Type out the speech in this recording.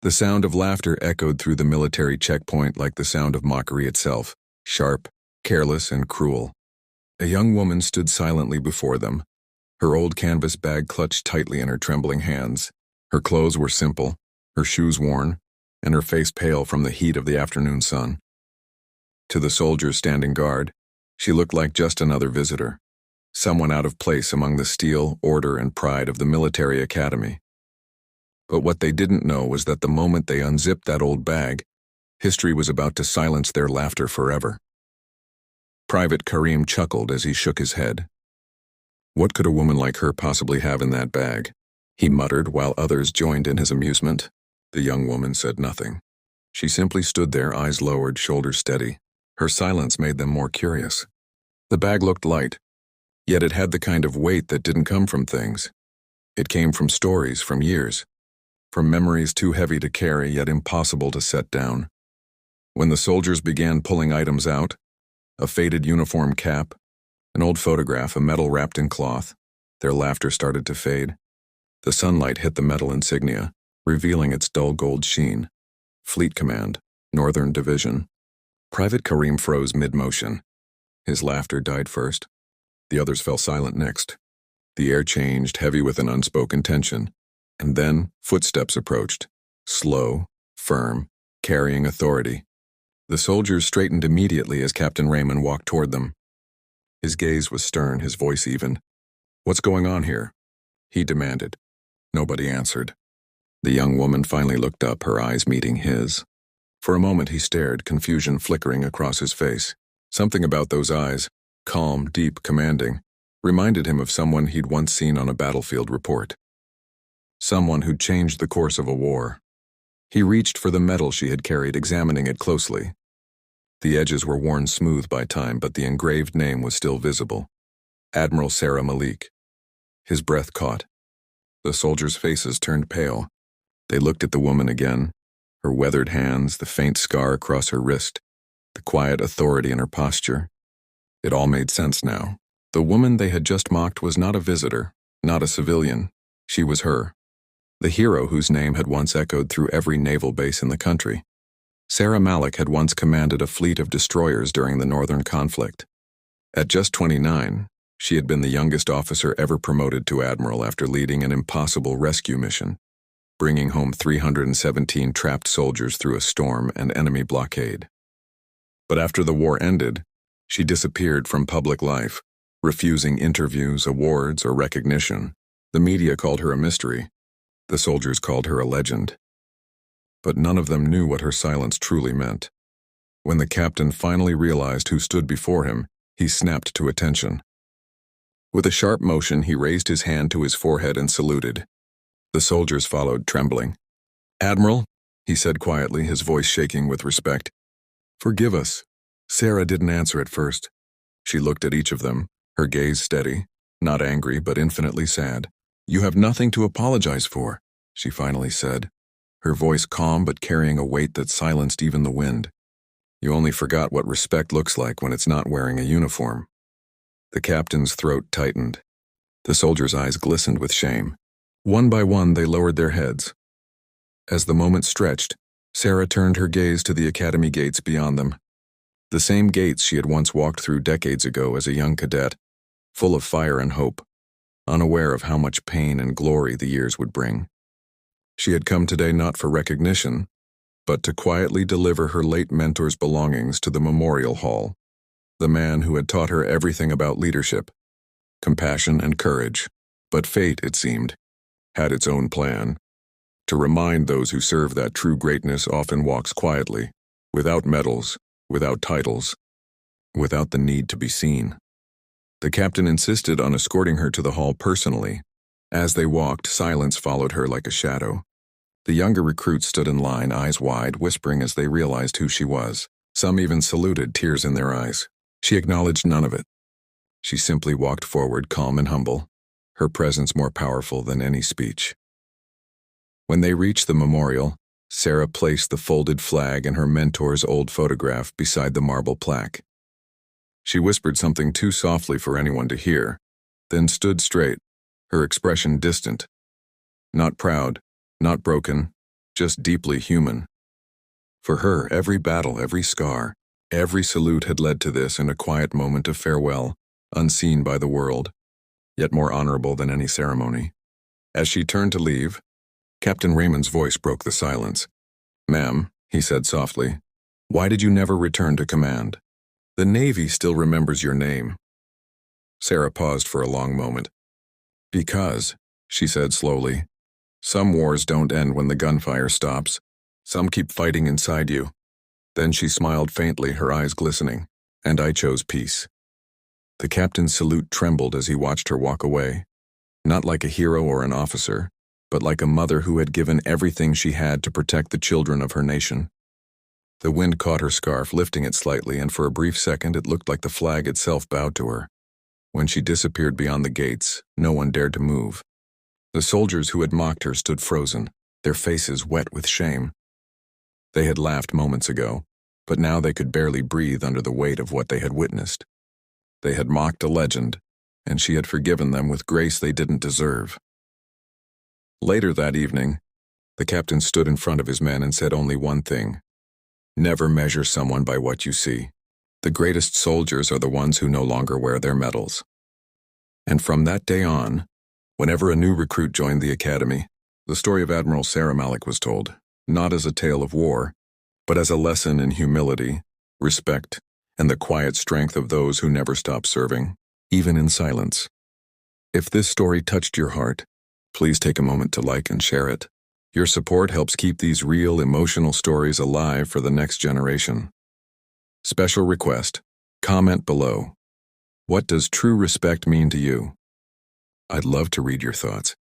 The sound of laughter echoed through the military checkpoint like the sound of mockery itself, sharp, careless, and cruel. A young woman stood silently before them, her old canvas bag clutched tightly in her trembling hands. Her clothes were simple, her shoes worn, and her face pale from the heat of the afternoon sun. To the soldiers standing guard, she looked like just another visitor, someone out of place among the steel, order, and pride of the military academy. But what they didn't know was that the moment they unzipped that old bag, history was about to silence their laughter forever. Private Karim chuckled as he shook his head. What could a woman like her possibly have in that bag? He muttered while others joined in his amusement. The young woman said nothing. She simply stood there, eyes lowered, shoulders steady. Her silence made them more curious. The bag looked light, yet it had the kind of weight that didn't come from things. It came from stories, from years, from memories too heavy to carry yet impossible to set down. When the soldiers began pulling items out, a faded uniform cap, an old photograph, a medal wrapped in cloth, their laughter started to fade. The sunlight hit the metal insignia, revealing its dull gold sheen. Fleet Command, Northern Division. Private Karim froze mid-motion. His laughter died first. The others fell silent next. The air changed, heavy with an unspoken tension. And then footsteps approached, slow, firm, carrying authority. The soldiers straightened immediately as Captain Raymond walked toward them. His gaze was stern, his voice even. "What's going on here?" he demanded. Nobody answered. The young woman finally looked up, her eyes meeting his. For a moment he stared, confusion flickering across his face. Something about those eyes, calm, deep, commanding, reminded him of someone he'd once seen on a battlefield report. Someone who'd changed the course of a war. He reached for the medal she had carried, examining it closely. The edges were worn smooth by time, but the engraved name was still visible. Admiral Sarah Malik. His breath caught. The soldiers' faces turned pale. They looked at the woman again, her weathered hands, the faint scar across her wrist, the quiet authority in her posture. It all made sense now. The woman they had just mocked was not a visitor, not a civilian. She was her. The hero whose name had once echoed through every naval base in the country. Sarah Malik had once commanded a fleet of destroyers during the Northern conflict. At just 29, she had been the youngest officer ever promoted to Admiral after leading an impossible rescue mission, bringing home 317 trapped soldiers through a storm and enemy blockade. But after the war ended, she disappeared from public life, refusing interviews, awards, or recognition. The media called her a mystery. The soldiers called her a legend. But none of them knew what her silence truly meant. When the captain finally realized who stood before him, he snapped to attention. With a sharp motion, he raised his hand to his forehead and saluted. The soldiers followed, trembling. "Admiral," he said quietly, his voice shaking with respect. "Forgive us." Sarah didn't answer at first. She looked at each of them, her gaze steady, not angry but infinitely sad. "You have nothing to apologize for," she finally said, her voice calm but carrying a weight that silenced even the wind. "You only forgot what respect looks like when it's not wearing a uniform." The captain's throat tightened. The soldiers' eyes glistened with shame. One by one, they lowered their heads. As the moment stretched, Sarah turned her gaze to the academy gates beyond them. The same gates she had once walked through decades ago as a young cadet, full of fire and hope, unaware of how much pain and glory the years would bring. She had come today not for recognition, but to quietly deliver her late mentor's belongings to the memorial hall, the man who had taught her everything about leadership, compassion, and courage. But fate, it seemed, had its own plan, to remind those who serve that true greatness often walks quietly, without medals, without titles, without the need to be seen. The captain insisted on escorting her to the hall personally. As they walked, silence followed her like a shadow. The younger recruits stood in line, eyes wide, whispering as they realized who she was. Some even saluted, tears in their eyes. She acknowledged none of it. She simply walked forward, calm and humble, her presence more powerful than any speech. When they reached the memorial, Sarah placed the folded flag and her mentor's old photograph beside the marble plaque. She whispered something too softly for anyone to hear, then stood straight, her expression distant. Not proud, not broken, just deeply human. For her, every battle, every scar, every salute had led to this in a quiet moment of farewell, unseen by the world, yet more honorable than any ceremony. As she turned to leave, Captain Raymond's voice broke the silence. "Ma'am," he said softly, "why did you never return to command? The Navy still remembers your name." Sarah paused for a long moment. "Because," she said slowly, "some wars don't end when the gunfire stops. Some keep fighting inside you." Then she smiled faintly, her eyes glistening. "And I chose peace." The captain's salute trembled as he watched her walk away, not like a hero or an officer, but like a mother who had given everything she had to protect the children of her nation. The wind caught her scarf, lifting it slightly, and for a brief second it looked like the flag itself bowed to her. When she disappeared beyond the gates, no one dared to move. The soldiers who had mocked her stood frozen, their faces wet with shame. They had laughed moments ago, but now they could barely breathe under the weight of what they had witnessed. They had mocked a legend, and she had forgiven them with grace they didn't deserve. Later that evening, the captain stood in front of his men and said only one thing: "Never measure someone by what you see. The greatest soldiers are the ones who no longer wear their medals." And from that day on, whenever a new recruit joined the academy, the story of Admiral Sarah Malik was told, not as a tale of war, but as a lesson in humility, respect, and the quiet strength of those who never stop serving, even in silence. If this story touched your heart, please take a moment to like and share it. Your support helps keep these real, emotional stories alive for the next generation. Special request: comment below. What does true respect mean to you? I'd love to read your thoughts.